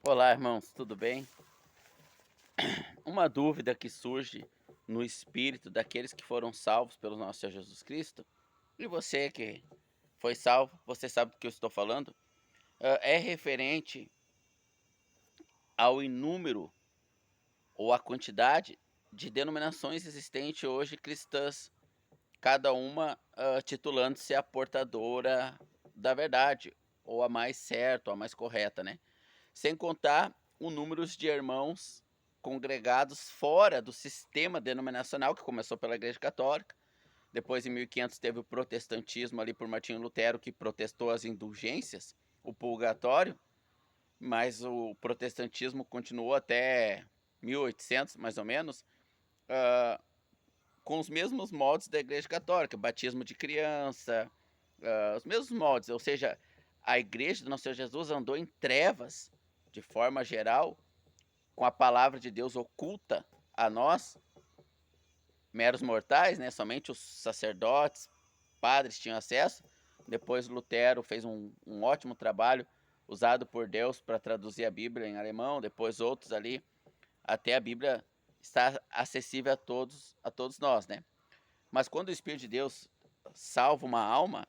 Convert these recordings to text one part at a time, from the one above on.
Olá, irmãos, tudo bem? Uma dúvida que surge no espírito daqueles que foram salvos pelo nosso Senhor Jesus Cristo, e você que foi salvo, você sabe do que eu estou falando, é referente ao inúmero ou à quantidade de denominações existentes hoje cristãs, cada uma titulando-se a portadora da verdade, ou a mais certa, ou a mais correta, né? Sem contar o número de irmãos congregados fora do sistema denominacional, que começou pela Igreja Católica, depois em 1500 teve o protestantismo ali por Martinho Lutero, que protestou as indulgências, o purgatório, mas o protestantismo continuou até 1800, mais ou menos, hã, com os mesmos moldes da Igreja Católica, batismo de criança, os mesmos moldes, ou seja, a igreja do nosso Senhor Jesus andou em trevas, de forma geral, com a palavra de Deus oculta a nós, meros mortais, né, somente os sacerdotes, padres tinham acesso. Depois Lutero fez um ótimo trabalho, usado por Deus para traduzir a Bíblia em alemão, depois outros ali, até a Bíblia está acessível a todos nós, né. Mas quando o Espírito de Deus salva uma alma,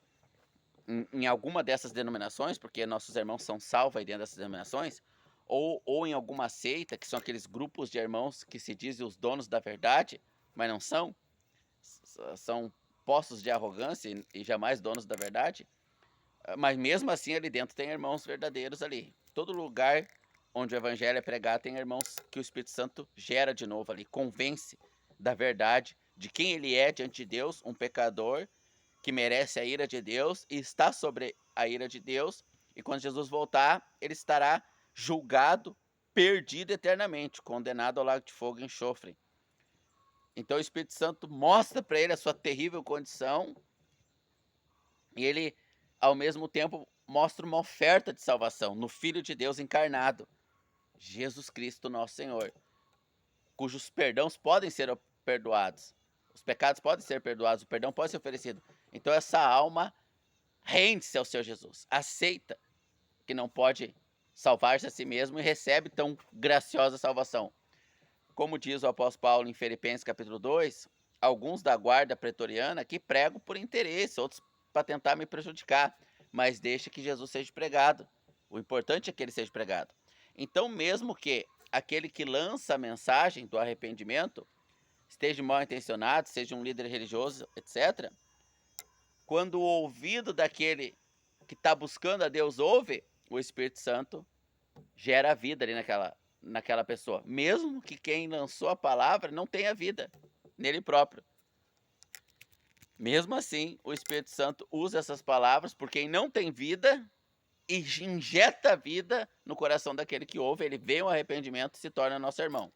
em alguma dessas denominações, porque nossos irmãos são salvos aí dentro dessas denominações, ou em alguma seita, que são aqueles grupos de irmãos que se dizem os donos da verdade, mas não são, são postos de arrogância e jamais donos da verdade, mas mesmo assim ali dentro tem irmãos verdadeiros ali. Todo lugar onde o evangelho é pregado tem irmãos que o Espírito Santo gera de novo ali, convence da verdade, de quem ele é diante de Deus, um pecador que merece a ira de Deus e está sobre a ira de Deus, e quando Jesus voltar, ele estará julgado, perdido eternamente, condenado ao lago de fogo e enxofre. Então o Espírito Santo mostra para ele a sua terrível condição, e ele, ao mesmo tempo, mostra uma oferta de salvação no Filho de Deus encarnado, Jesus Cristo nosso Senhor, cujos perdões podem ser perdoados, os pecados podem ser perdoados, o perdão pode ser oferecido. Então essa alma rende-se ao Senhor Jesus, aceita que não pode salvar-se a si mesmo e recebe tão graciosa salvação. Como diz o apóstolo Paulo em Filipenses capítulo 2, alguns da guarda pretoriana que pregam por interesse, outros para tentar me prejudicar, mas deixa que Jesus seja pregado. O importante é que ele seja pregado. Então, mesmo que aquele que lança a mensagem do arrependimento esteja mal intencionado, seja um líder religioso, etc., quando o ouvido daquele que está buscando a Deus ouve, o Espírito Santo gera vida ali naquela pessoa, mesmo que quem lançou a palavra não tenha vida nele próprio. Mesmo assim, o Espírito Santo usa essas palavras por quem não tem vida e injeta vida no coração daquele que ouve, ele vê o arrependimento e se torna nosso irmão.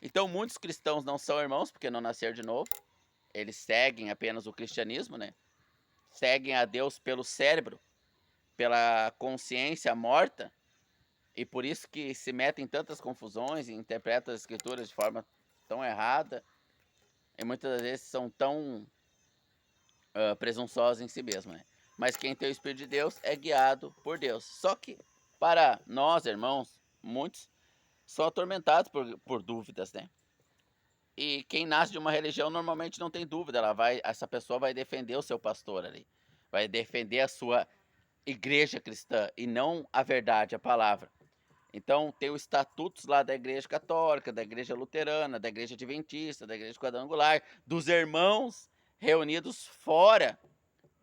Então muitos cristãos não são irmãos porque não nasceram de novo, eles seguem apenas o cristianismo, né, seguem a Deus pelo cérebro, pela consciência morta, e por isso que se metem em tantas confusões e interpretam as escrituras de forma tão errada, e muitas das vezes são tão presunçosos em si mesmos, né. Mas quem tem o Espírito de Deus é guiado por Deus. Só que para nós, irmãos, muitos são atormentados por dúvidas, né. E quem nasce de uma religião normalmente não tem dúvida, essa pessoa vai defender o seu pastor ali, vai defender a sua igreja cristã e não a verdade, a palavra. Então tem os estatutos lá da igreja católica, da igreja luterana, da igreja adventista, da igreja quadrangular, dos irmãos reunidos fora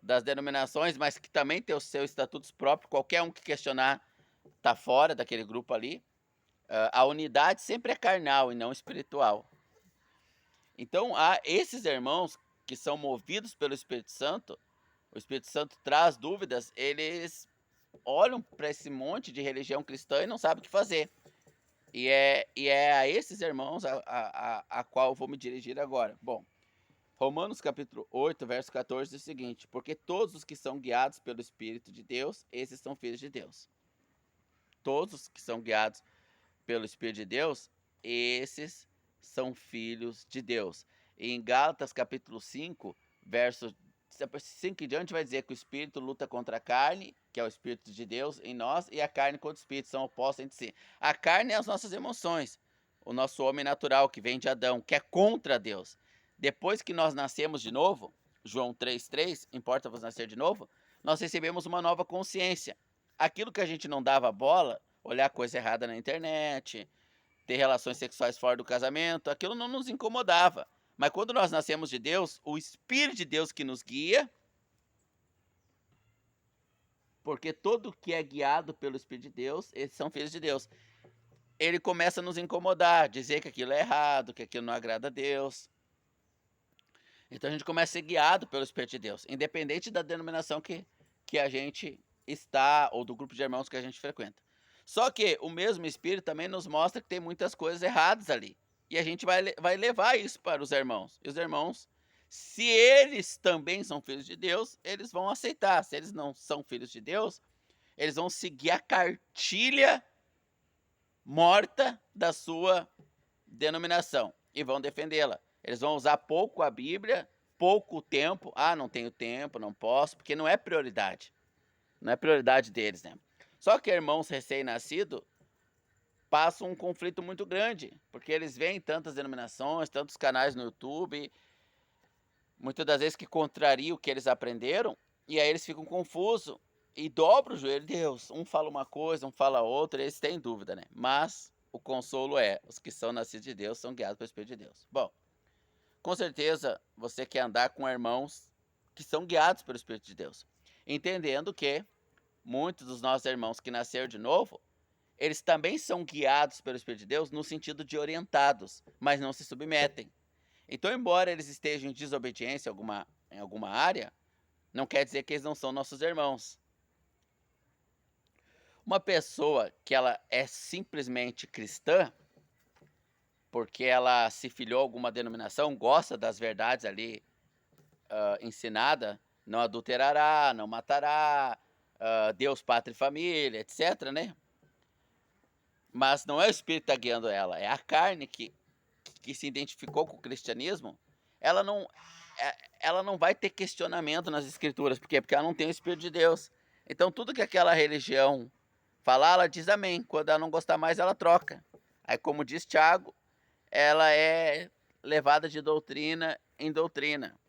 das denominações, mas que também tem os seus estatutos próprios, qualquer um que questionar está fora daquele grupo ali. A unidade sempre é carnal e não espiritual. Então há esses irmãos que são movidos pelo Espírito Santo, o Espírito Santo traz dúvidas, eles olham para esse monte de religião cristã e não sabem o que fazer. E é a esses irmãos a qual eu vou me dirigir agora. Bom, Romanos capítulo 8, verso 14 diz o seguinte: porque todos os que são guiados pelo Espírito de Deus, esses são filhos de Deus. Todos os que são guiados pelo Espírito de Deus, esses são filhos de Deus. E em Gálatas capítulo 5, verso 5 em diante vai dizer que o Espírito luta contra a carne que é o Espírito de Deus em nós, e a carne contra o Espírito, são opostos entre si. A carne é as nossas emoções, o nosso homem natural, que vem de Adão, que é contra Deus. Depois que nós nascemos de novo, João 3,3, importa-vos nascer de novo, nós recebemos uma nova consciência. Aquilo que a gente não dava bola, olhar coisa errada na internet, ter relações sexuais fora do casamento, aquilo não nos incomodava. Mas quando nós nascemos de Deus, o Espírito de Deus que nos guia, porque todo que é guiado pelo Espírito de Deus, esses são filhos de Deus. Ele começa a nos incomodar, dizer que aquilo é errado, que aquilo não agrada a Deus. Então a gente começa a ser guiado pelo Espírito de Deus, independente da denominação que a gente está, ou do grupo de irmãos que a gente frequenta. Só que o mesmo Espírito também nos mostra que tem muitas coisas erradas ali. E a gente vai levar isso para os irmãos. E os irmãos, se eles também são filhos de Deus, eles vão aceitar. Se eles não são filhos de Deus, eles vão seguir a cartilha morta da sua denominação e vão defendê-la. Eles vão usar pouco a Bíblia, pouco tempo. Ah, não tenho tempo, não posso, porque não é prioridade. Não é prioridade deles, né? Só que irmãos recém-nascidos passam um conflito muito grande, porque eles veem tantas denominações, tantos canais no YouTube, muitas das vezes que contrariam o que eles aprenderam, e aí eles ficam confusos e dobram o joelho. Deus, um fala uma coisa, um fala outra, eles têm dúvida, né? Mas o consolo é, os que são nascidos de Deus são guiados pelo Espírito de Deus. Bom, com certeza você quer andar com irmãos que são guiados pelo Espírito de Deus, entendendo que muitos dos nossos irmãos que nasceram de novo, eles também são guiados pelo Espírito de Deus no sentido de orientados, mas não se submetem. Então, embora eles estejam em desobediência em alguma área, não quer dizer que eles não são nossos irmãos. Uma pessoa que ela é simplesmente cristã, porque ela se filiou a alguma denominação, gosta das verdades ali ensinada, não adulterará, não matará, Deus, pátria e família, etc, né? Mas não é o Espírito que está guiando ela, é a carne que se identificou com o cristianismo. Ela não, ela não vai ter questionamento nas escrituras. Por quê? Porque ela não tem o Espírito de Deus. Então tudo que aquela religião falar, ela diz amém. Quando ela não gostar mais, ela troca. Aí, como diz Tiago, ela é levada de doutrina em doutrina.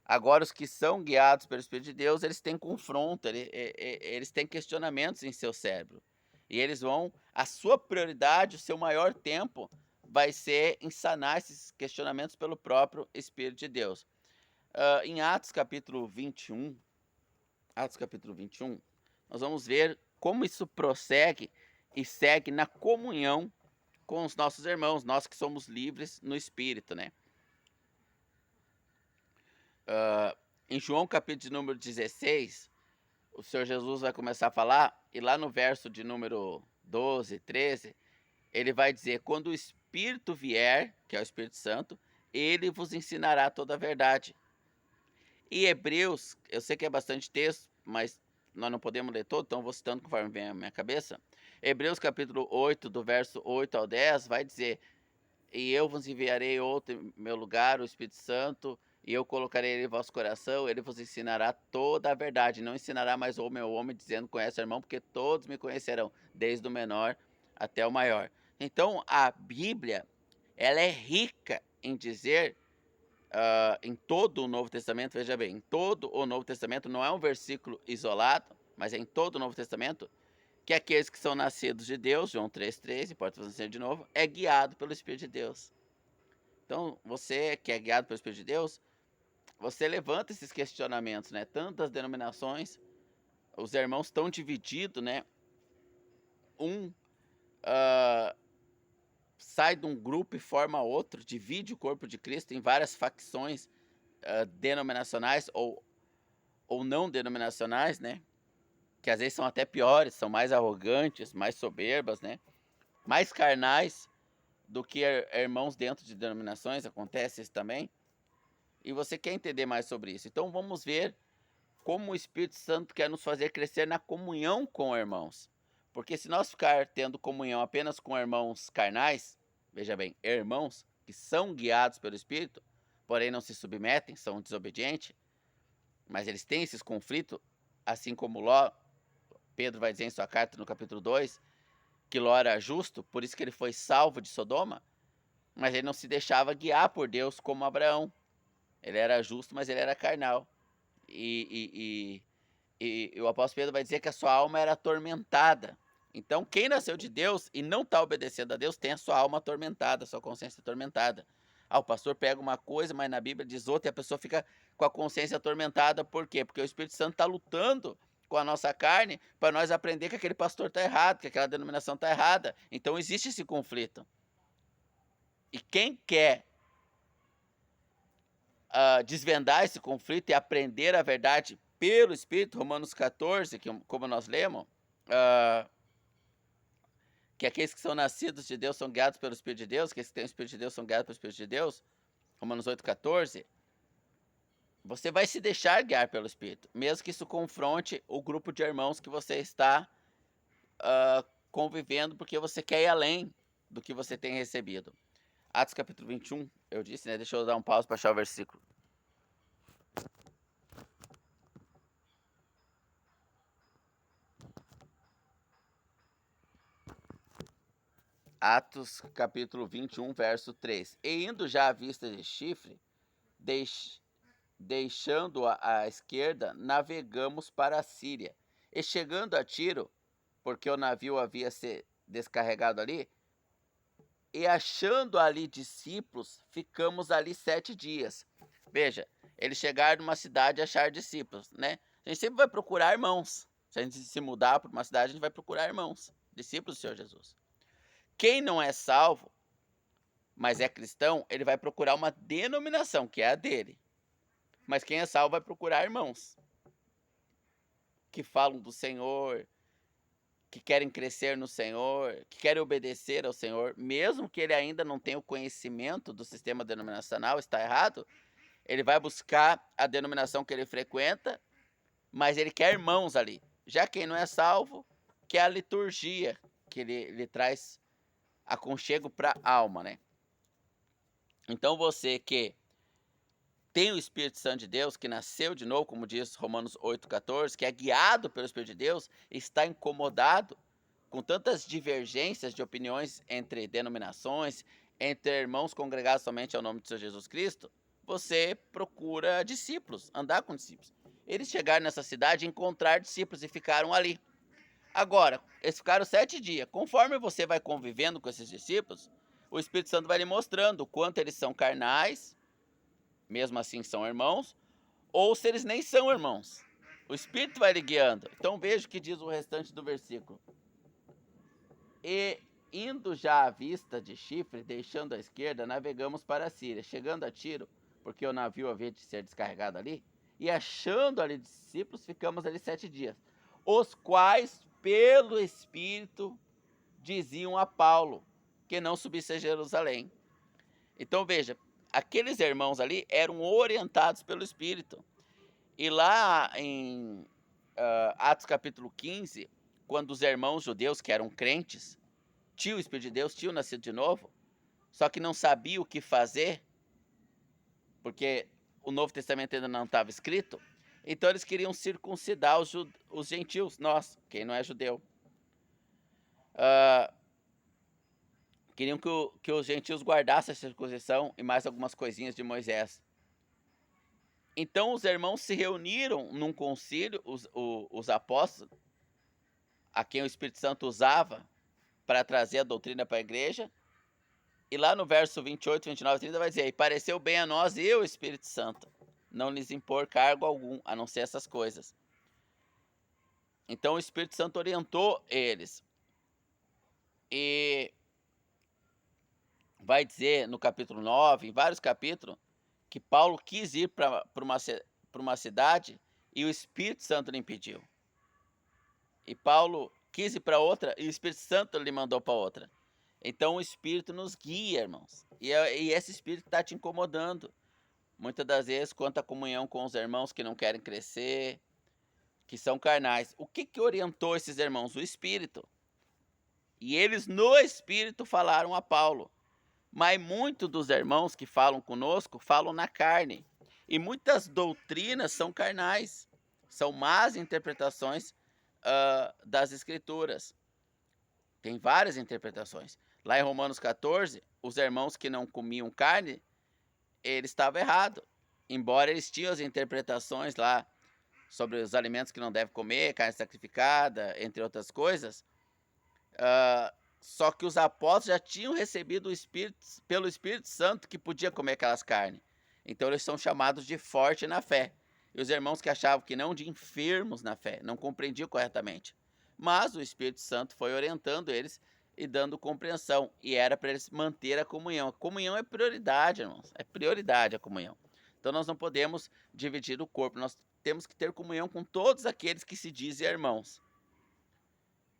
Agora, os que são guiados pelo Espírito de Deus, eles têm confronto, eles têm questionamentos em seu cérebro. E eles vão, a sua prioridade, o seu maior tempo, vai ser em sanar esses questionamentos pelo próprio Espírito de Deus. Em Atos capítulo 21, nós vamos ver como isso prossegue e segue na comunhão com os nossos irmãos, nós que somos livres no Espírito, né? Em João capítulo de número 16, o Senhor Jesus vai começar a falar, e lá no verso de número 12, 13, ele vai dizer: quando o Espírito vier, que é o Espírito Santo, ele vos ensinará toda a verdade. E Hebreus, eu sei que é bastante texto, mas nós não podemos ler todo, então vou citando conforme vem a minha cabeça. Hebreus capítulo 8, do verso 8 ao 10, vai dizer: e eu vos enviarei outro em meu lugar, o Espírito Santo, e eu colocarei ele em vosso coração, ele vos ensinará toda a verdade. Não ensinará mais o meu homem, dizendo: conhece o irmão, porque todos me conhecerão, desde o menor até o maior. Então, a Bíblia, ela é rica em dizer, em todo o Novo Testamento, veja bem, em todo o Novo Testamento, não é um versículo isolado, mas é em todo o Novo Testamento, que aqueles que são nascidos de Deus, João 3,3, importa você de novo, é guiado pelo Espírito de Deus. Então, você que é guiado pelo Espírito de Deus, você levanta esses questionamentos, né? Tantas denominações, os irmãos estão divididos, né? Sai de um grupo e forma outro, divide o corpo de Cristo em várias facções denominacionais ou não denominacionais, né? Que às vezes são até piores, são mais arrogantes, mais soberbas, né? Mais carnais do que irmãos dentro de denominações, acontece isso também. E você quer entender mais sobre isso. Então vamos ver como o Espírito Santo quer nos fazer crescer na comunhão com irmãos. Porque se nós ficar tendo comunhão apenas com irmãos carnais, veja bem, irmãos que são guiados pelo Espírito, porém não se submetem, são desobedientes, mas eles têm esses conflitos assim como Ló, Pedro vai dizer em sua carta no capítulo 2, que Ló era justo, por isso que ele foi salvo de Sodoma, mas ele não se deixava guiar por Deus como Abraão. Ele era justo, mas ele era carnal. E o apóstolo Pedro vai dizer que a sua alma era atormentada. Então, quem nasceu de Deus e não está obedecendo a Deus tem a sua alma atormentada, a sua consciência atormentada. O pastor pega uma coisa, mas na Bíblia diz outra, e a pessoa fica com a consciência atormentada. Por quê? Porque o Espírito Santo está lutando com a nossa carne para nós aprender que aquele pastor está errado, que aquela denominação está errada. Então, existe esse conflito. E quem quer desvendar esse conflito e aprender a verdade pelo Espírito, Romanos 14, como nós lemos, que aqueles que são nascidos de Deus são guiados pelo Espírito de Deus, que aqueles que têm o Espírito de Deus são guiados pelo Espírito de Deus, Romanos 8,14, você vai se deixar guiar pelo Espírito, mesmo que isso confronte o grupo de irmãos que você está convivendo, porque você quer ir além do que você tem recebido. Atos capítulo 21, eu disse, né? Deixa eu dar um pause para achar o versículo. Atos capítulo 21, verso 3. E indo já à vista de Chifre, deixando-a à esquerda, navegamos para a Síria. E chegando a Tiro, porque o navio havia se descarregado ali, e achando ali discípulos, ficamos ali 7 dias. Veja, eles chegaram numa cidade e acharam discípulos, né? A gente sempre vai procurar irmãos. Se a gente se mudar para uma cidade, a gente vai procurar irmãos, discípulos do Senhor Jesus. Quem não é salvo, mas é cristão, ele vai procurar uma denominação, que é a dele. Mas quem é salvo vai procurar irmãos que falam do Senhor, que querem crescer no Senhor, que querem obedecer ao Senhor, mesmo que ele ainda não tenha o conhecimento do sistema denominacional, está errado, ele vai buscar a denominação que ele frequenta, mas ele quer irmãos ali. Já quem não é salvo, quer a liturgia, que ele traz aconchego para a alma, né? Então você que tem o Espírito Santo de Deus, que nasceu de novo, como diz Romanos 8,14, que é guiado pelo Espírito de Deus, está incomodado com tantas divergências de opiniões entre denominações, entre irmãos congregados somente ao nome de Senhor Jesus Cristo, você procura discípulos, andar com discípulos. Eles chegaram nessa cidade, encontrar discípulos e ficaram ali. Agora, eles ficaram 7 dias. Conforme você vai convivendo com esses discípulos, o Espírito Santo vai lhe mostrando o quanto eles são carnais, mesmo assim são irmãos, ou se eles nem são irmãos. O Espírito vai lhe guiando. Então veja o que diz o restante do versículo. E indo já à vista de Chifre, deixando a esquerda, navegamos para a Síria, chegando a Tiro, porque o navio havia de ser descarregado ali, e achando ali discípulos, ficamos ali 7 dias, os quais, pelo Espírito, diziam a Paulo que não subisse a Jerusalém. Então veja, aqueles irmãos ali eram orientados pelo Espírito. E lá em Atos capítulo 15, quando os irmãos judeus que eram crentes, tinham o Espírito de Deus, tinham nascido de novo, só que não sabiam o que fazer, porque o Novo Testamento ainda não estava escrito, então eles queriam circuncidar os gentios, nós, quem não é judeu. Queriam que os gentios guardassem a circuncisão e mais algumas coisinhas de Moisés. Então os irmãos se reuniram num concílio, os apóstolos, a quem o Espírito Santo usava para trazer a doutrina para a igreja. E lá no verso 28, 29 e 30 vai dizer: e pareceu bem a nós e o Espírito Santo não lhes impor cargo algum, a não ser essas coisas. Então o Espírito Santo orientou eles. E vai dizer no capítulo 9, em vários capítulos, que Paulo quis ir para uma cidade e o Espírito Santo lhe impediu. E Paulo quis ir para outra e o Espírito Santo lhe mandou para outra. Então o Espírito nos guia, irmãos. E esse Espírito está te incomodando. Muitas das vezes, quanto à comunhão com os irmãos que não querem crescer, que são carnais. O que orientou esses irmãos? O Espírito. E eles no Espírito falaram a Paulo. Mas muitos dos irmãos que falam conosco, falam na carne. E muitas doutrinas são carnais. São más interpretações das Escrituras. Tem várias interpretações. Lá em Romanos 14, os irmãos que não comiam carne, eles estavam errados. Embora eles tinham as interpretações lá sobre os alimentos que não deve comer, carne sacrificada, entre outras coisas, só que os apóstolos já tinham recebido o Espírito, pelo Espírito Santo, que podia comer aquelas carnes. Então eles são chamados de forte na fé. E os irmãos que achavam que não, de enfermos na fé, não compreendiam corretamente. Mas o Espírito Santo foi orientando eles e dando compreensão. E era para eles manter a comunhão. A comunhão é prioridade, irmãos. É prioridade a comunhão. Então nós não podemos dividir o corpo. Nós temos que ter comunhão com todos aqueles que se dizem irmãos.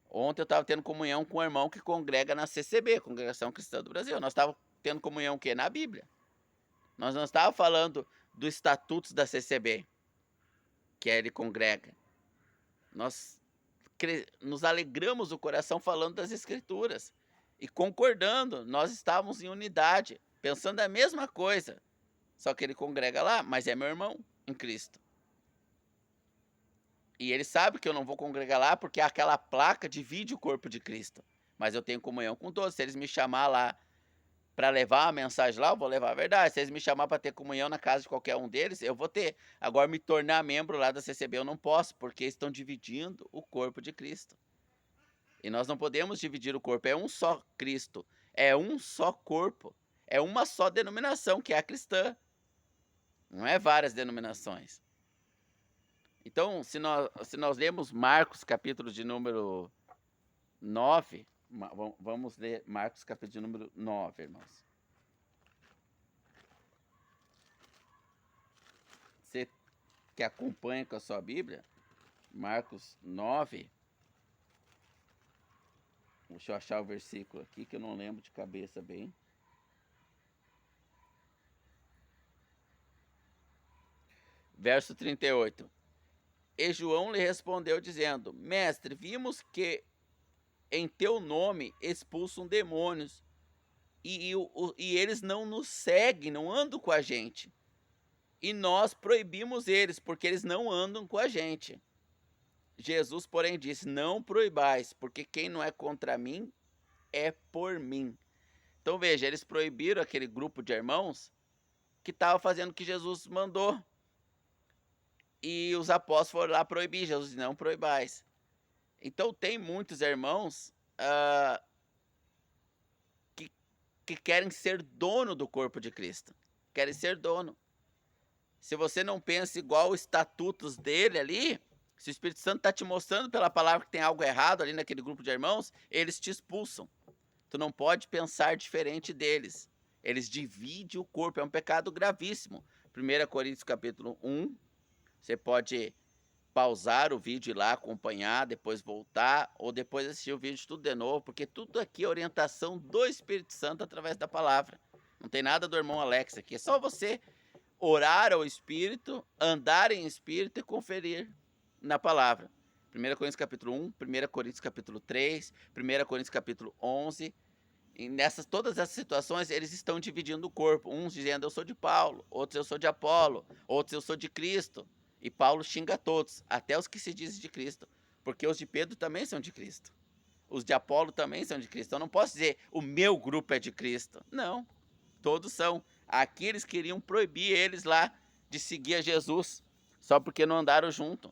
Ontem eu estava tendo comunhão com um irmão que congrega na CCB, Congregação Cristã do Brasil. Nós estávamos tendo comunhão o quê? Na Bíblia. Nós não estávamos falando dos estatutos da CCB, que ele congrega. Nós nos alegramos o coração falando das Escrituras. E concordando, nós estávamos em unidade, pensando a mesma coisa. Só que ele congrega lá, mas é meu irmão em Cristo. E ele sabe que eu não vou congregar lá porque aquela placa divide o corpo de Cristo. Mas eu tenho comunhão com todos. Se eles me chamar lá para levar a mensagem lá, eu vou levar a verdade. Se eles me chamar para ter comunhão na casa de qualquer um deles, eu vou ter. Agora, me tornar membro lá da CCB eu não posso, porque estão dividindo o corpo de Cristo. E nós não podemos dividir o corpo. É um só Cristo. É um só corpo. É uma só denominação, que é a cristã. Não é várias denominações. Então, se nós lemos Marcos, capítulo de número 9, vamos ler Marcos, capítulo de número 9, irmãos. Você que acompanha com a sua Bíblia, Marcos 9, deixa eu achar o versículo aqui, que eu não lembro de cabeça bem. Verso 38. E João lhe respondeu dizendo: Mestre, vimos que em teu nome expulsam demônios, e eles não nos seguem, não andam com a gente. E nós proibimos eles, porque eles não andam com a gente. Jesus, porém, disse: Não proibais, porque quem não é contra mim é por mim. Então veja, eles proibiram aquele grupo de irmãos que estava fazendo o que Jesus mandou. E os apóstolos foram lá proibir. Jesus disse: Não proibais. Então tem muitos irmãos que querem ser dono do corpo de Cristo. Querem ser dono. Se você não pensa igual os estatutos dele ali, se o Espírito Santo está te mostrando pela palavra que tem algo errado ali naquele grupo de irmãos, eles te expulsam. Tu não pode pensar diferente deles. Eles dividem o corpo, é um pecado gravíssimo. 1 Coríntios capítulo 1, você pode pausar o vídeo e ir lá acompanhar, depois voltar, ou depois assistir o vídeo tudo de novo, porque tudo aqui é orientação do Espírito Santo através da palavra. Não tem nada do irmão Alex aqui, é só você orar ao Espírito, andar em Espírito e conferir na palavra. 1 Coríntios capítulo 1, 1 Coríntios capítulo 3, 1 Coríntios capítulo 11, e todas essas situações, eles estão dividindo o corpo. Uns dizendo: eu sou de Paulo, outros eu sou de Apolo, outros eu sou de Cristo. E Paulo xinga todos, até os que se dizem de Cristo, porque os de Pedro também são de Cristo. Os de Apolo também são de Cristo. Eu não posso dizer: o meu grupo é de Cristo. Não, todos são. Aqui eles queriam proibir eles lá de seguir a Jesus, só porque não andaram junto.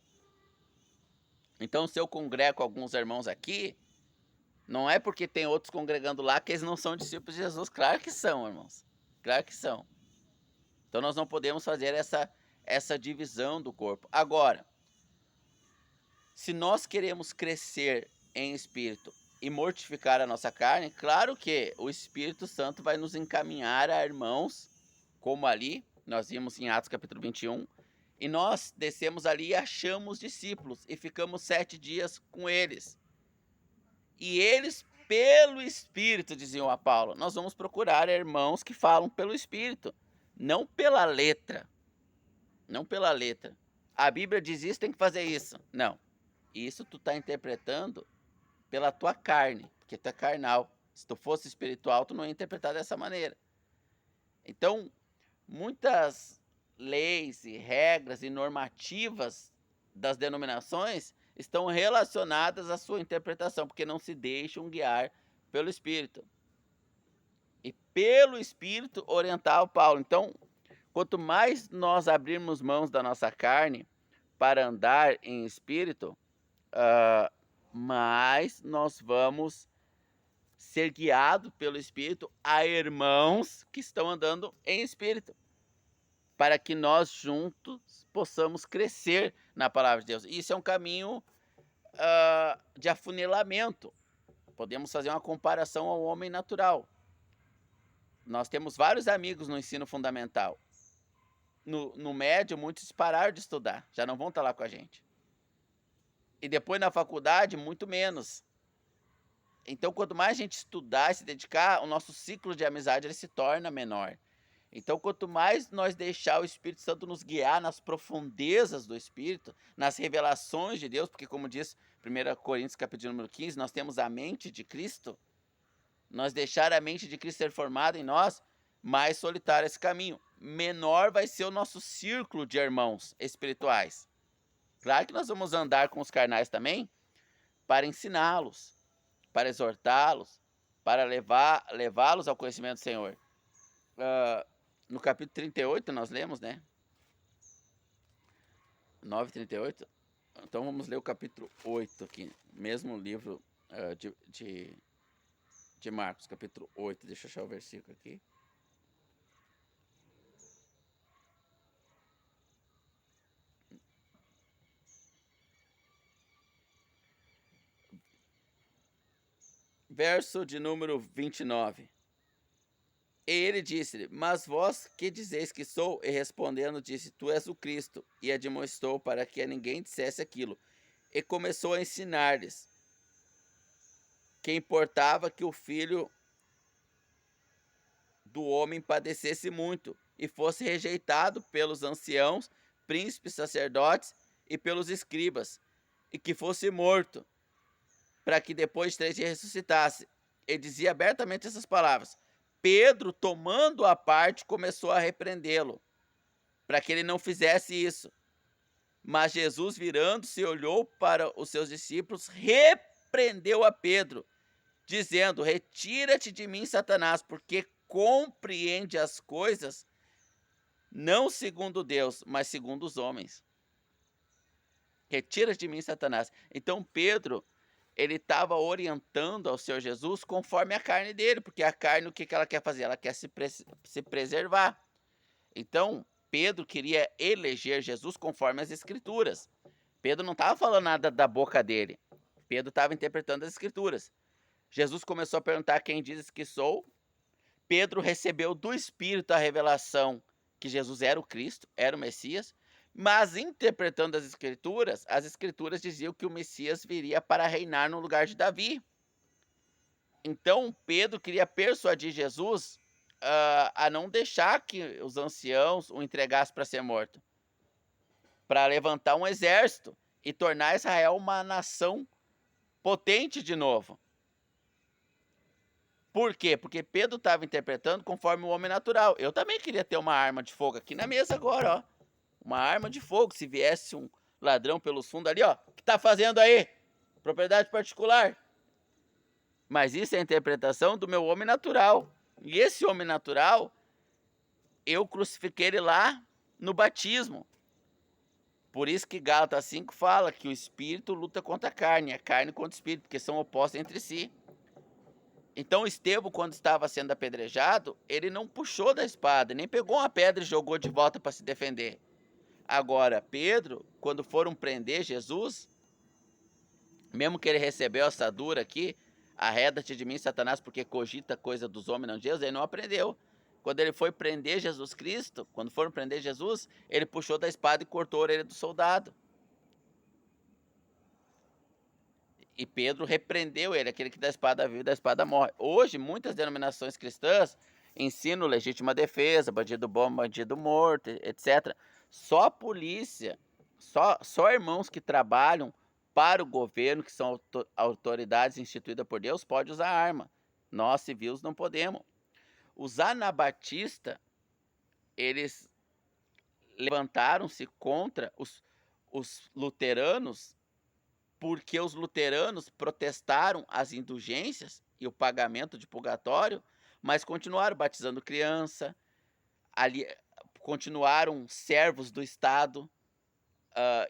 Então, se eu congrego com alguns irmãos aqui, não é porque tem outros congregando lá que eles não são discípulos de Jesus. Claro que são, irmãos. Claro que são. Então nós não podemos fazer essa divisão do corpo. Agora, se nós queremos crescer em espírito e mortificar a nossa carne, claro que o Espírito Santo vai nos encaminhar a irmãos, como ali, nós vimos em Atos capítulo 21, e nós descemos ali e achamos discípulos, e ficamos 7 dias com eles. E eles, pelo Espírito, diziam a Paulo, nós vamos procurar irmãos que falam pelo Espírito, não pela letra. Não pela letra. A Bíblia diz isso, tem que fazer isso. Não. Isso tu está interpretando pela tua carne, porque tu é carnal. Se tu fosse espiritual, tu não ia interpretar dessa maneira. Então, muitas leis e regras e normativas das denominações estão relacionadas à sua interpretação, porque não se deixam guiar pelo Espírito. E pelo Espírito orientar o Paulo. Então, quanto mais nós abrirmos mãos da nossa carne para andar em Espírito, mais nós vamos ser guiados pelo Espírito a irmãos que estão andando em Espírito, para que nós juntos possamos crescer na palavra de Deus. Isso é um caminho de afunilamento. Podemos fazer uma comparação ao homem natural. Nós temos vários amigos no ensino fundamental. No médio, muitos pararam de estudar, já não vão estar lá com a gente. E depois na faculdade, muito menos. Então, quanto mais a gente estudar e se dedicar, o nosso ciclo de amizade ele se torna menor. Então, quanto mais nós deixar o Espírito Santo nos guiar nas profundezas do Espírito, nas revelações de Deus, porque como diz 1 Coríntios capítulo número 15, nós temos a mente de Cristo, nós deixar a mente de Cristo ser formada em nós, mais solitário esse caminho. Menor vai ser o nosso círculo de irmãos espirituais. Claro que nós vamos andar com os carnais também, para ensiná-los, para exortá-los, para levá-los ao conhecimento do Senhor. No capítulo 38 nós lemos, né? 9:38. Então vamos ler o capítulo 8 aqui, mesmo livro de Marcos, capítulo 8. Deixa eu achar o versículo aqui. Verso de número 29. E ele disse-lhe: mas vós que dizeis que sou? E respondendo disse: tu és o Cristo. E admoestou para que a ninguém dissesse aquilo. E começou a ensinar-lhes que importava que o Filho do homem padecesse muito e fosse rejeitado pelos anciãos, príncipes, sacerdotes e pelos escribas, e que fosse morto, para que depois de 3 dias ressuscitasse. Ele dizia abertamente essas palavras. Pedro, tomando a parte, começou a repreendê-lo, para que ele não fizesse isso. Mas Jesus, virando-se, olhou para os seus discípulos, repreendeu a Pedro, dizendo: retira-te de mim, Satanás, porque compreende as coisas não segundo Deus, mas segundo os homens. Retira-te de mim, Satanás. Então Pedro, ele estava orientando ao Senhor Jesus conforme a carne dele, porque a carne, o que ela quer fazer? Ela quer se preservar. Então, Pedro queria eleger Jesus conforme as Escrituras. Pedro não estava falando nada da boca dele. Pedro estava interpretando as Escrituras. Jesus começou a perguntar: quem dizes que sou? Pedro recebeu do Espírito a revelação que Jesus era o Cristo, era o Messias, mas interpretando as Escrituras diziam que o Messias viria para reinar no lugar de Davi. Então, Pedro queria persuadir Jesus a não deixar que os anciãos o entregassem para ser morto, para levantar um exército e tornar Israel uma nação potente de novo. Por quê? Porque Pedro estava interpretando conforme o homem natural. Eu também queria ter uma arma de fogo aqui na mesa agora, ó. Uma arma de fogo. Se viesse um ladrão pelos fundos ali, ó. O que está fazendo aí? Propriedade particular. Mas isso é a interpretação do meu homem natural. E esse homem natural, eu crucifiquei ele lá no batismo. Por isso que Gálatas 5 fala que o espírito luta contra a carne contra o espírito, porque são opostos entre si. Então Estevão, quando estava sendo apedrejado, ele não puxou da espada, nem pegou uma pedra e jogou de volta para se defender. Agora, Pedro, quando foram prender Jesus, mesmo que ele recebeu essa dura aqui, arreda-te de mim, Satanás, porque cogita coisa dos homens, não de Deus, ele não aprendeu. Quando ele foi prender Jesus Cristo, quando foram prender Jesus, ele puxou da espada e cortou a orelha do soldado. E Pedro repreendeu ele, aquele que da espada vive, da espada morre. Hoje, muitas denominações cristãs ensinam legítima defesa, bandido bom, bandido morto, etc. Só a polícia, só irmãos que trabalham para o governo, que são autoridades instituídas por Deus, pode usar arma. Nós, civis, não podemos. Os anabatistas, eles levantaram-se contra os luteranos, porque os luteranos protestaram as indulgências e o pagamento de purgatório, mas continuaram batizando criança, ali continuaram servos do Estado,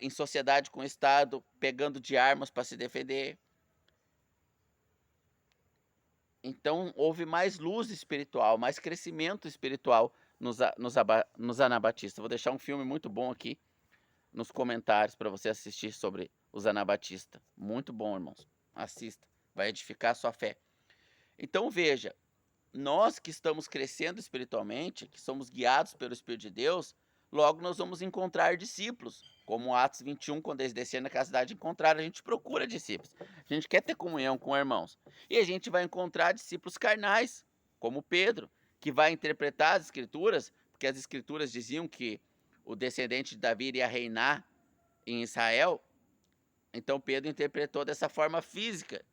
em sociedade com o Estado, pegando de armas para se defender. Então houve mais luz espiritual, mais crescimento espiritual nos anabatistas. Vou deixar um filme muito bom aqui nos comentários para você assistir sobre os anabatistas. Muito bom, irmãos. Assista, vai edificar a sua fé. Então veja, nós que estamos crescendo espiritualmente, que somos guiados pelo Espírito de Deus, logo nós vamos encontrar discípulos, como Atos 21, quando eles desceram naquela cidade, encontraram, a gente procura discípulos. A gente quer ter comunhão com irmãos. E a gente vai encontrar discípulos carnais, como Pedro, que vai interpretar as escrituras, porque as escrituras diziam que o descendente de Davi iria reinar em Israel. Então Pedro interpretou dessa forma física.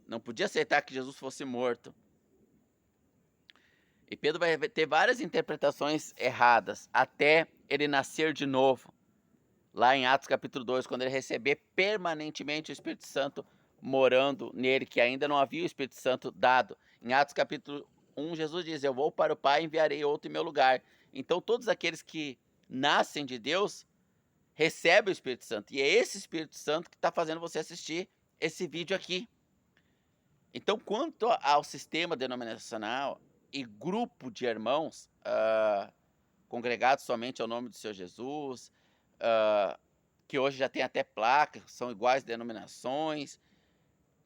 Não podia aceitar que Jesus fosse morto. E Pedro vai ter várias interpretações erradas, até ele nascer de novo. Lá em Atos capítulo 2, quando ele receber permanentemente o Espírito Santo morando nele, que ainda não havia o Espírito Santo dado. Em Atos capítulo 1, Jesus diz: eu vou para o Pai e enviarei outro em meu lugar. Então todos aqueles que nascem de Deus recebem o Espírito Santo. E é esse Espírito Santo que está fazendo você assistir esse vídeo aqui. Então, quanto ao sistema denominacional e grupo de irmãos congregados somente ao nome do Senhor Jesus, que hoje já tem até placas, são iguais denominações,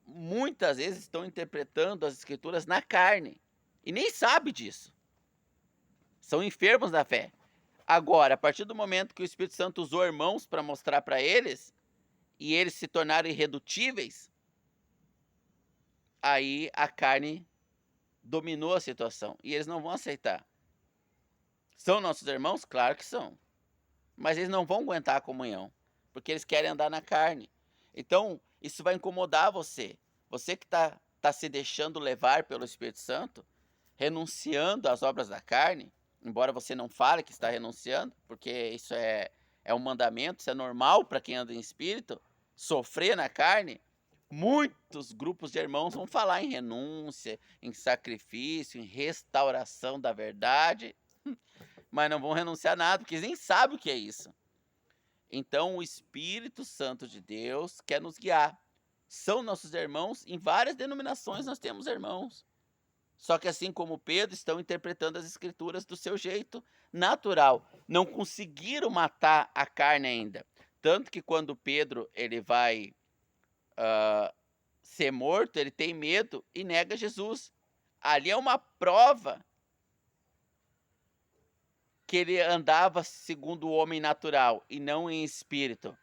muitas vezes estão interpretando as escrituras na carne e nem sabe disso. São enfermos da fé. Agora, a partir do momento que o Espírito Santo usou irmãos para mostrar para eles, e eles se tornaram irredutíveis, aí a carne dominou a situação e eles não vão aceitar. São nossos irmãos? Claro que são. Mas eles não vão aguentar a comunhão, porque eles querem andar na carne. Então, isso vai incomodar você. Você que está se deixando levar pelo Espírito Santo, renunciando às obras da carne, embora você não fale que está renunciando, porque isso é um mandamento, isso é normal para quem anda em espírito, sofrer na carne. Muitos grupos de irmãos vão falar em renúncia, em sacrifício, em restauração da verdade, mas não vão renunciar a nada, porque eles nem sabem o que é isso. Então o Espírito Santo de Deus quer nos guiar. São nossos irmãos, em várias denominações nós temos irmãos. Só que assim como Pedro, estão interpretando as escrituras do seu jeito natural. Não conseguiram matar a carne ainda. Tanto que quando Pedro ele vai ser morto, ele tem medo e nega Jesus. Ali é uma prova que ele andava segundo o homem natural e não em espírito.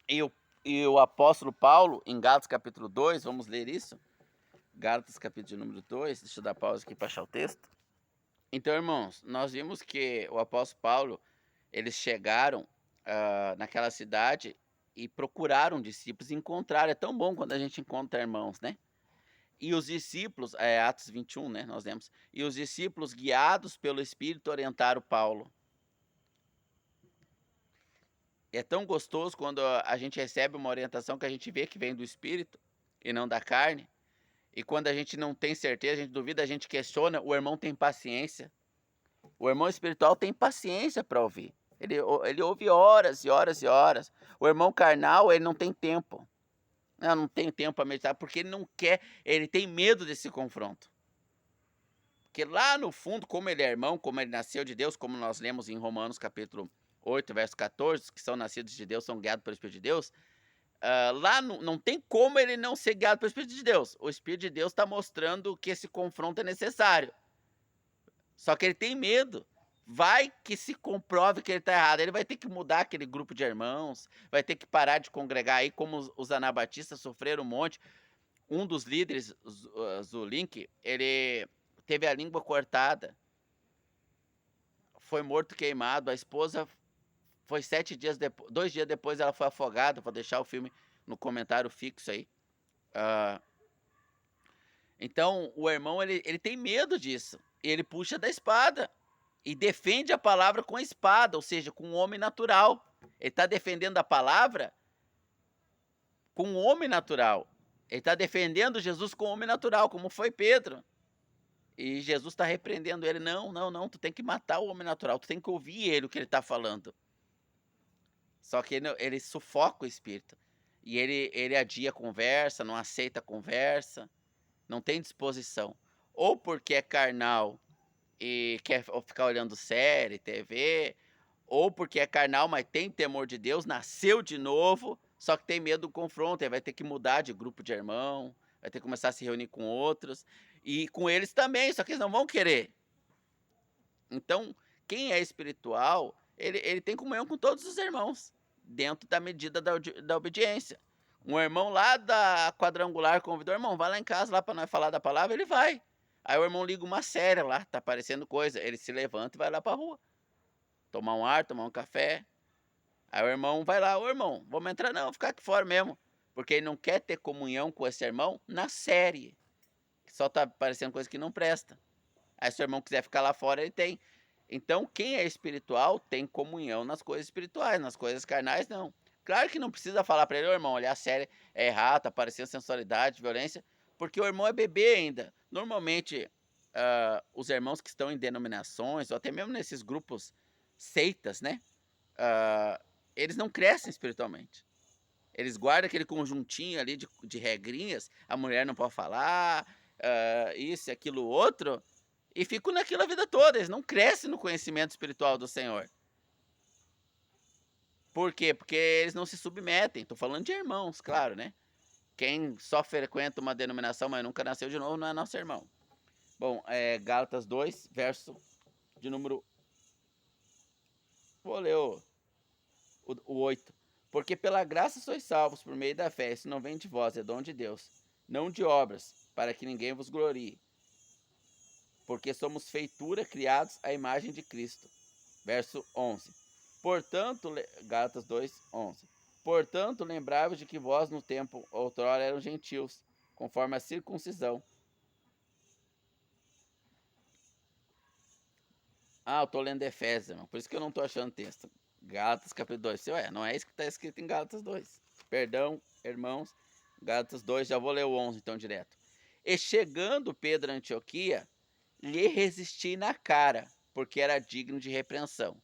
E o apóstolo Paulo, em Gálatas capítulo 2, vamos ler isso? Gálatas capítulo número 2, deixa eu dar pausa aqui para achar o texto. Então, irmãos, nós vimos que o apóstolo Paulo, eles chegaram naquela cidade e procuraram discípulos e encontraram. É tão bom quando a gente encontra irmãos, né? E os discípulos, Atos 21, né, nós lemos, e os discípulos guiados pelo Espírito orientaram Paulo. É tão gostoso quando a gente recebe uma orientação que a gente vê que vem do Espírito e não da carne. E quando a gente não tem certeza, a gente duvida, a gente questiona, o irmão tem paciência. O irmão espiritual tem paciência para ouvir. Ele ouve horas e horas e horas. O irmão carnal, ele não tem tempo. Não tenho tempo para meditar, porque ele não quer, ele tem medo desse confronto. Porque lá no fundo, como ele é irmão, como ele nasceu de Deus, como nós lemos em Romanos capítulo 8, verso 14, que são nascidos de Deus, são guiados pelo Espírito de Deus, lá não tem como ele não ser guiado pelo Espírito de Deus. O Espírito de Deus está mostrando que esse confronto é necessário. Só que ele tem medo. Vai que se comprove que ele está errado. Ele vai ter que mudar aquele grupo de irmãos, vai ter que parar de congregar aí, como os anabatistas sofreram um monte. Um dos líderes, Zulink, ele teve a língua cortada, foi morto queimado. A esposa foi 7 dias depois, 2 dias depois ela foi afogada. Vou deixar o filme no comentário fixo aí. Então o irmão ele tem medo disso. Ele puxa da espada e defende a palavra com a espada, ou seja, com o homem natural. Ele está defendendo a palavra com o homem natural. Ele está defendendo Jesus com o homem natural, como foi Pedro. E Jesus está repreendendo ele: "Não, não, não, tu tem que matar o homem natural, tu tem que ouvir ele, o que ele está falando". Só que ele sufoca o espírito. E ele adia a conversa, não aceita a conversa, não tem disposição. Ou porque é carnal e quer ficar olhando série, TV, ou porque é carnal, mas tem temor de Deus, nasceu de novo, só que tem medo do confronto, aí vai ter que mudar de grupo de irmão, vai ter que começar a se reunir com outros, e com eles também, só que eles não vão querer. Então, quem é espiritual, ele tem comunhão com todos os irmãos, dentro da medida da obediência. Um irmão lá da quadrangular convidou: "Irmão, vai lá em casa lá para nós falar da palavra", ele vai. Aí o irmão liga uma série lá, tá aparecendo coisa, ele se levanta e vai lá pra rua, tomar um ar, tomar um café. Aí o irmão vai lá: "Ô irmão, vamos entrar?", "Não, vou ficar aqui fora mesmo", porque ele não quer ter comunhão com esse irmão na série, que só tá aparecendo coisa que não presta. Aí se o irmão quiser ficar lá fora, ele tem. Então quem é espiritual tem comunhão nas coisas espirituais, nas coisas carnais não. Claro que não precisa falar para ele: "Ô irmão, olha, a série é errada, tá aparecendo sensualidade, violência", porque o irmão é bebê ainda. Normalmente, os irmãos que estão em denominações, ou até mesmo nesses grupos seitas, né, hã, eles não crescem espiritualmente. Eles guardam aquele conjuntinho ali de regrinhas, a mulher não pode falar, isso e aquilo outro, e ficam naquilo a vida toda, eles não crescem no conhecimento espiritual do Senhor. Por quê? Porque eles não se submetem, tô falando de irmãos, claro, né. Quem só frequenta uma denominação, mas nunca nasceu de novo, não é nosso irmão. Bom, Gálatas 2, verso de número, vou ler o 8. "Porque pela graça sois salvos por meio da fé, isso não vem de vós, é dom de Deus, não de obras, para que ninguém vos glorie, porque somos feitura, criados à imagem de Cristo." Verso 11. Portanto, Gálatas 2, 11. "Portanto, lembrai-vos de que vós no tempo outrora eram gentios, conforme a circuncisão." Eu tô lendo Efésios, irmão, por isso que eu não tô achando texto. Gálatas capítulo 2. Não é isso que está escrito em Gálatas 2. Perdão, irmãos. Gálatas 2, já vou ler o 11 então direto. "E chegando Pedro a Antioquia, lhe resisti na cara, porque era digno de repreensão."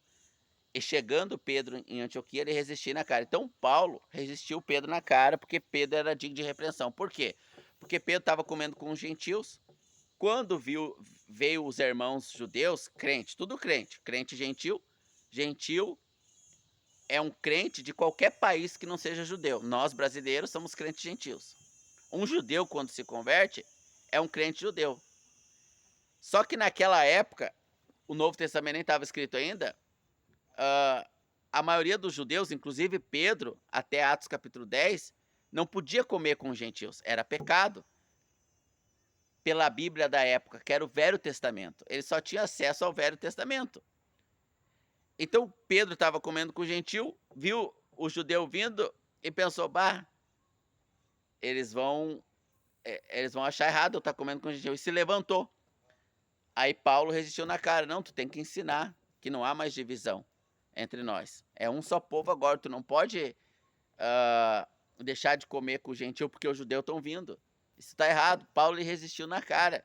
E chegando Pedro em Antioquia, ele resistiu na cara. Então Paulo resistiu Pedro na cara, porque Pedro era digno de repreensão. Por quê? Porque Pedro estava comendo com os gentios. Quando veio os irmãos judeus, crente, tudo crente, crente gentil. Gentil é um crente de qualquer país que não seja judeu. Nós brasileiros somos crentes gentios. Um judeu, quando se converte, é um crente judeu. Só que naquela época, o Novo Testamento nem estava escrito ainda. A maioria dos judeus, inclusive Pedro, até Atos capítulo 10, não podia comer com os gentios, era pecado. Pela Bíblia da época, que era o Velho Testamento, ele só tinha acesso ao Velho Testamento. Então Pedro estava comendo com o gentil, viu o judeu vindo e pensou: "Bah, eles vão achar errado eu estar comendo com o gentil", e se levantou. Aí Paulo resistiu na cara: "Não, tu tem que ensinar que não há mais divisão entre nós. É um só povo agora, tu não pode deixar de comer com o gentil porque os judeus estão vindo. Isso está errado." Paulo lhe resistiu na cara.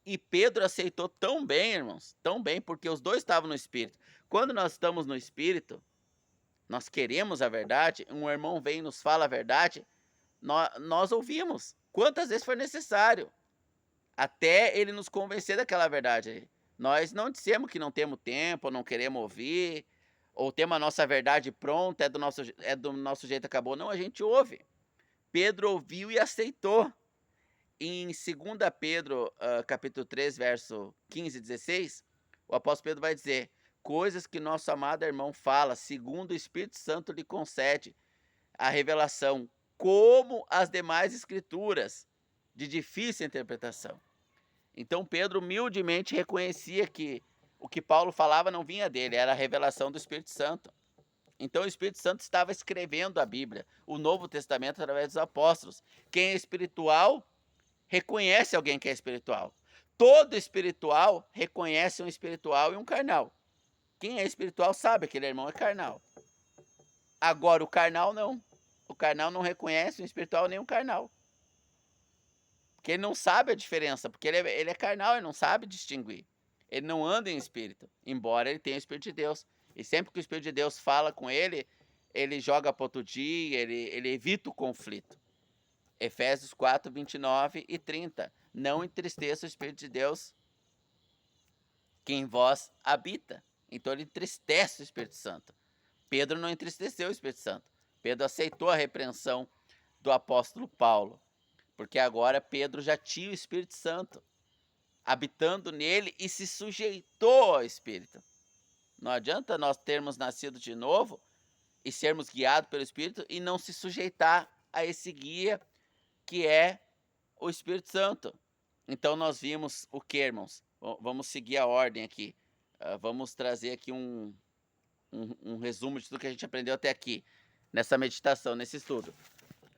E Pedro aceitou tão bem, irmãos, tão bem, porque os dois estavam no Espírito. Quando nós estamos no Espírito, nós queremos a verdade, um irmão vem e nos fala a verdade, nós ouvimos, quantas vezes for necessário, até ele nos convencer daquela verdade. Nós não dissemos que não temos tempo, ou não queremos ouvir, ou temos a nossa verdade pronta, é do nosso jeito, acabou. Não, a gente ouve. Pedro ouviu e aceitou. Em 2 Pedro, capítulo 3, verso 15 e 16, o apóstolo Pedro vai dizer: "Coisas que nosso amado irmão fala, segundo o Espírito Santo lhe concede a revelação, como as demais escrituras, de difícil interpretação." Então Pedro humildemente reconhecia que o que Paulo falava não vinha dele, era a revelação do Espírito Santo. Então o Espírito Santo estava escrevendo a Bíblia, o Novo Testamento, através dos apóstolos. Quem é espiritual reconhece alguém que é espiritual. Todo espiritual reconhece um espiritual e um carnal. Quem é espiritual sabe que aquele irmão é carnal. Agora, o carnal não. O carnal não reconhece o espiritual nem o carnal. Porque ele não sabe a diferença, porque ele é carnal, ele não sabe distinguir. Ele não anda em espírito, embora ele tenha o Espírito de Deus. E sempre que o Espírito de Deus fala com ele, ele joga para outro dia, ele evita o conflito. Efésios 4, 29 e 30. Não entristeça o Espírito de Deus que em vós habita. Então ele entristece o Espírito Santo. Pedro não entristeceu o Espírito Santo. Pedro aceitou a repreensão do apóstolo Paulo, porque agora Pedro já tinha o Espírito Santo habitando nele e se sujeitou ao Espírito. Não adianta nós termos nascido de novo e sermos guiados pelo Espírito e não se sujeitar a esse guia que é o Espírito Santo. Então nós vimos o que, irmãos? Vamos seguir a ordem aqui. Vamos trazer aqui um resumo de tudo que a gente aprendeu até aqui, nessa meditação, nesse estudo.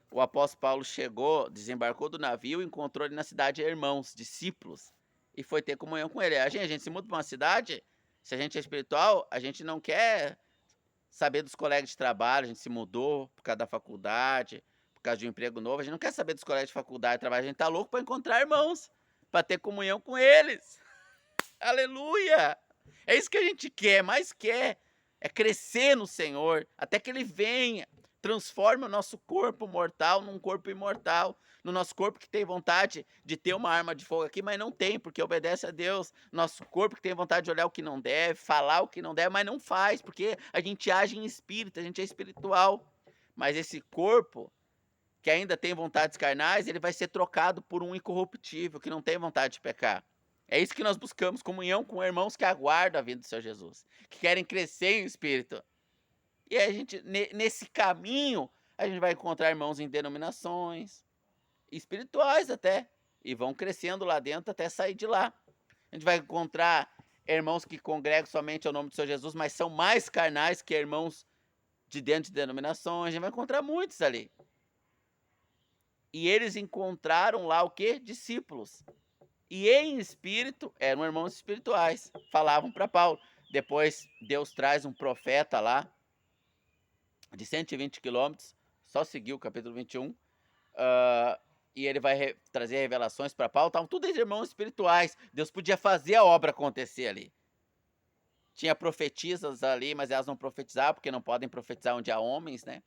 O apóstolo Paulo chegou, desembarcou do navio, encontrou ele na cidade irmãos, discípulos, e foi ter comunhão com ele. A gente se muda para uma cidade, se a gente é espiritual, a gente não quer saber dos colegas de trabalho, a gente se mudou por causa da faculdade, por causa de um emprego novo, a gente não quer saber dos colegas de faculdade, de trabalho, a gente tá louco para encontrar irmãos, para ter comunhão com eles. Aleluia! É isso que a gente quer, mais quer, é crescer no Senhor, até que Ele venha, transforme o nosso corpo mortal num corpo imortal, no nosso corpo que tem vontade de ter uma arma de fogo aqui, mas não tem, porque obedece a Deus. Nosso corpo que tem vontade de olhar o que não deve, falar o que não deve, mas não faz, porque a gente age em espírito, a gente é espiritual. Mas esse corpo, que ainda tem vontades carnais, ele vai ser trocado por um incorruptível, que não tem vontade de pecar. É isso que nós buscamos, comunhão com irmãos que aguardam a vinda do Senhor Jesus, que querem crescer em espírito. E a gente, nesse caminho, a gente vai encontrar irmãos em denominações, espirituais até, e vão crescendo lá dentro até sair de lá. A gente vai encontrar irmãos que congregam somente ao nome do Senhor Jesus, mas são mais carnais que irmãos de dentro de denominações. A gente vai encontrar muitos ali. E eles encontraram lá o quê? Discípulos. E em espírito, eram irmãos espirituais, falavam para Paulo. Depois Deus traz um profeta lá, de 120 quilômetros, só seguiu o capítulo 21, e ele vai trazer revelações para Paulo. Estavam todos irmãos espirituais, Deus podia fazer a obra acontecer ali. Tinha profetisas ali, mas elas não profetizavam, porque não podem profetizar onde há homens, né?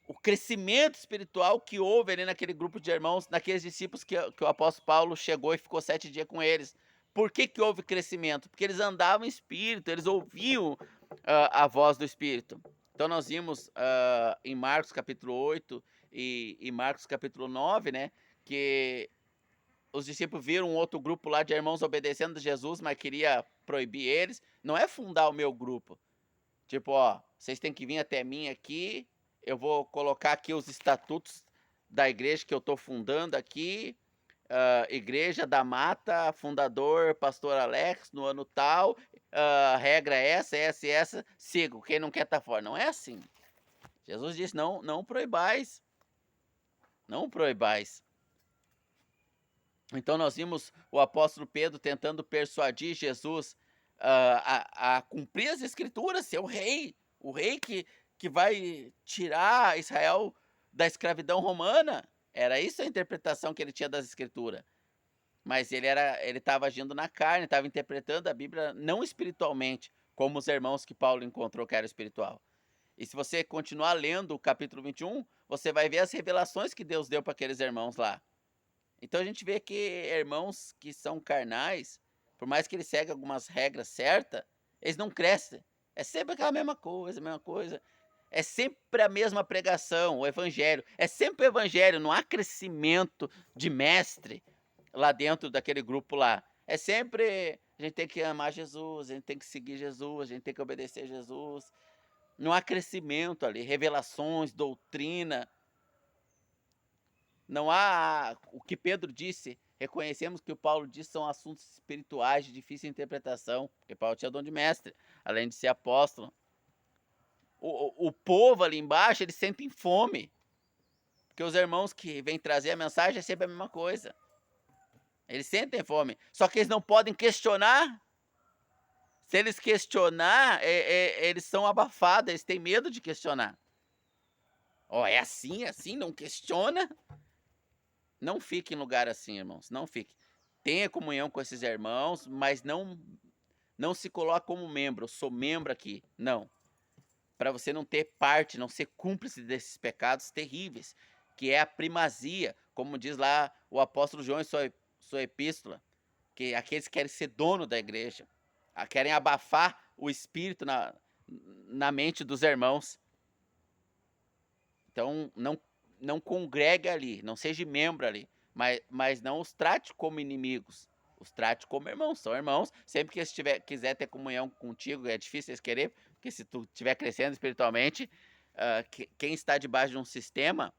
O crescimento espiritual que houve ali naquele grupo de irmãos, naqueles discípulos que o apóstolo Paulo chegou e ficou 7 dias com eles. Por que houve crescimento? Porque eles andavam em espírito, eles ouviam a voz do Espírito. Então nós vimos em Marcos capítulo 8 e Marcos capítulo 9, né, que os discípulos viram um outro grupo lá de irmãos obedecendo a Jesus, mas queria proibir eles. Não é fundar o meu grupo. Tipo, ó, vocês têm que vir até mim aqui, eu vou colocar aqui os estatutos da igreja que eu estou fundando aqui, Igreja da Mata, fundador, pastor Alex, no ano tal, regra essa e essa, sigo, quem não quer tá fora. Não é assim. Jesus disse, não proibais. Não proibais. Então nós vimos o apóstolo Pedro tentando persuadir Jesus a cumprir as escrituras, ser o rei que vai tirar Israel da escravidão romana. Era isso a interpretação que ele tinha das escrituras. Mas ele estava agindo na carne, estava interpretando a Bíblia não espiritualmente, como os irmãos que Paulo encontrou que era espiritual. E se você continuar lendo o capítulo 21, você vai ver as revelações que Deus deu para aqueles irmãos lá. Então a gente vê que irmãos que são carnais, por mais que eles seguem algumas regras certas, eles não crescem. É sempre aquela mesma coisa. É sempre a mesma pregação, o evangelho. É sempre o evangelho, não há crescimento de mestre lá dentro daquele grupo lá. É sempre a gente tem que amar Jesus, a gente tem que seguir Jesus, a gente tem que obedecer a Jesus. Não há crescimento ali, revelações, doutrina. Não há o que Pedro disse. Reconhecemos que o Paulo disse são assuntos espirituais de difícil interpretação, porque Paulo tinha dom de mestre, além de ser apóstolo. O povo ali embaixo, eles sentem fome, porque os irmãos que vêm trazer a mensagem é sempre a mesma coisa. Eles sentem fome, só que eles não podem questionar. Se eles questionar, eles são abafados, eles têm medo de questionar. Ó, é assim, é assim, não questiona. Não fique em lugar assim, irmãos, não fique. Tenha comunhão com esses irmãos, mas não se coloque como membro, eu sou membro aqui, não. Para você não ter parte, não ser cúmplice desses pecados terríveis, que é a primazia, como diz lá o apóstolo João em sua epístola, que aqueles que querem ser dono da igreja, querem abafar o espírito na mente dos irmãos. Então não congregue ali, não seja membro ali, mas não os trate como inimigos, os trate como irmãos, são irmãos, sempre que eles quiser ter comunhão contigo, é difícil eles querer, porque se tu estiver crescendo espiritualmente, quem está debaixo de um sistema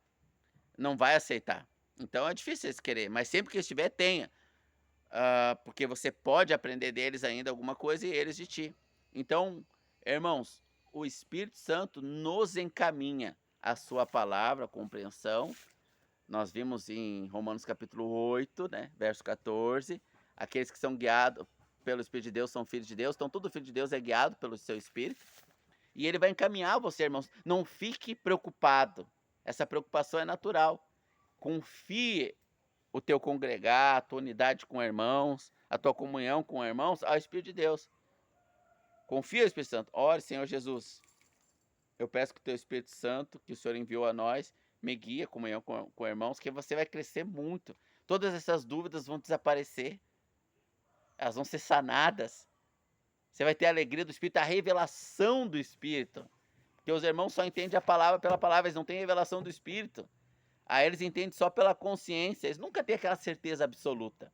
não vai aceitar. Então é difícil eles querer, mas sempre que estiver, tenha, porque você pode aprender deles ainda alguma coisa e eles de ti. Então, irmãos, o Espírito Santo nos encaminha a sua palavra, a compreensão. Nós vimos em Romanos capítulo 8, né, verso 14, aqueles que são guiados pelo Espírito de Deus são filhos de Deus, então todo filho de Deus é guiado pelo seu Espírito, e ele vai encaminhar você, irmãos. Não fique preocupado, essa preocupação é natural. Confie o teu congregar, a tua unidade com irmãos, a tua comunhão com irmãos ao Espírito de Deus. Confia no Espírito Santo. Ore, Senhor Jesus, eu peço que o teu Espírito Santo, que o Senhor enviou a nós, me guie a comunhão com irmãos, que você vai crescer muito. Todas essas dúvidas vão desaparecer, elas vão ser sanadas. Você vai ter a alegria do Espírito, a revelação do Espírito. Porque os irmãos só entendem a palavra pela palavra, eles não têm revelação do Espírito. Aí eles entendem só pela consciência, eles nunca têm aquela certeza absoluta.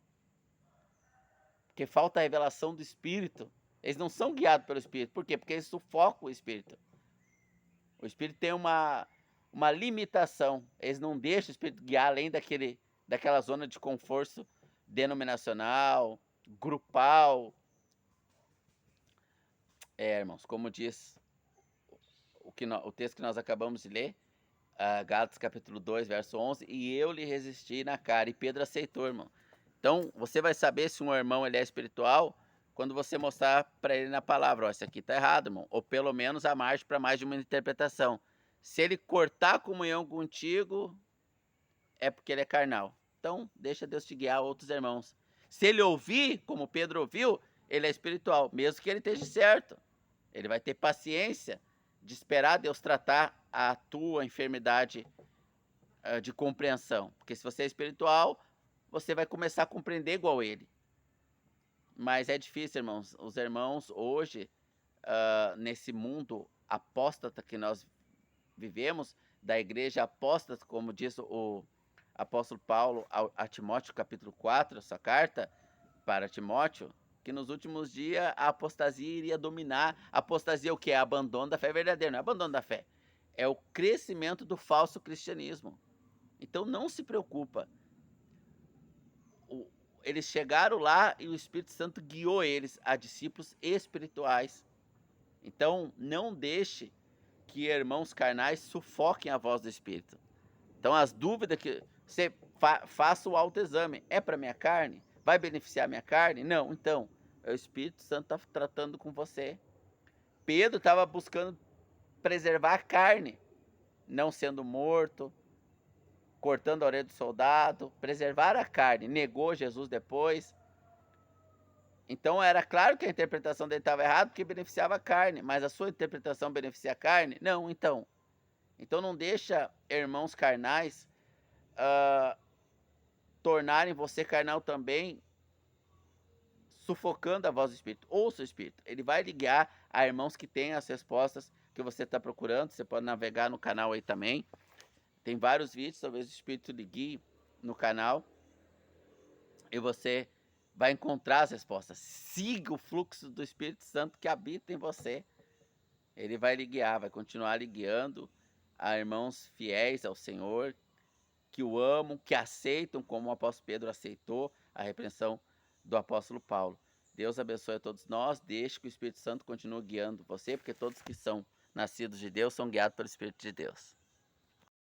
Porque falta a revelação do Espírito. Eles não são guiados pelo Espírito. Por quê? Porque eles sufocam o Espírito. O Espírito tem uma limitação. Eles não deixam o Espírito guiar além daquela zona de conforto denominacional, grupal. Irmãos, como diz o texto que nós acabamos de ler, Gálatas capítulo 2, verso 11, e eu lhe resisti na cara, e Pedro aceitou, irmão. Então, você vai saber se um irmão ele é espiritual quando você mostrar para ele na palavra, ó, isso aqui está errado, irmão. Ou pelo menos a margem para mais de uma interpretação. Se ele cortar a comunhão contigo, é porque ele é carnal. Então, deixa Deus te guiar a outros irmãos. Se ele ouvir, como Pedro ouviu, ele é espiritual, mesmo que ele esteja certo. Ele vai ter paciência de esperar Deus tratar a tua enfermidade de compreensão. Porque se você é espiritual, você vai começar a compreender igual ele. Mas é difícil, irmãos. Os irmãos hoje, nesse mundo apóstata que nós vivemos, da igreja apóstata, como diz o apóstolo Paulo a Timóteo, capítulo 4, essa carta para Timóteo, que nos últimos dias a apostasia iria dominar. A apostasia é o que? É abandono da fé verdadeira, não é abandono da fé. É o crescimento do falso cristianismo. Então não se preocupa. Eles chegaram lá e o Espírito Santo guiou eles a discípulos espirituais. Então não deixe que irmãos carnais sufoquem a voz do Espírito. Então as dúvidas que você faça o autoexame, é para minha carne? Vai beneficiar minha carne? Não, então o Espírito Santo está tratando com você. Pedro estava buscando preservar a carne, não sendo morto, cortando a orelha do soldado, preservar a carne, negou Jesus depois. Então era claro que a interpretação dele estava errada porque beneficiava a carne, mas a sua interpretação beneficia a carne? Não, então não deixa irmãos carnais tornarem você carnal também, sufocando a voz do Espírito. Ouça o Espírito, ele vai lhe guiar a irmãos que têm as respostas que você está procurando. Você pode navegar no canal aí também, tem vários vídeos, talvez o Espírito lhe guie no canal, e você vai encontrar as respostas. Siga o fluxo do Espírito Santo que habita em você. Ele vai lhe guiar, vai continuar lhe guiando a irmãos fiéis ao Senhor, que o amam, que aceitam, como o apóstolo Pedro aceitou a repreensão do apóstolo Paulo. Deus abençoe a todos nós, deixe que o Espírito Santo continue guiando você, porque todos que são nascidos de Deus são guiados pelo Espírito de Deus.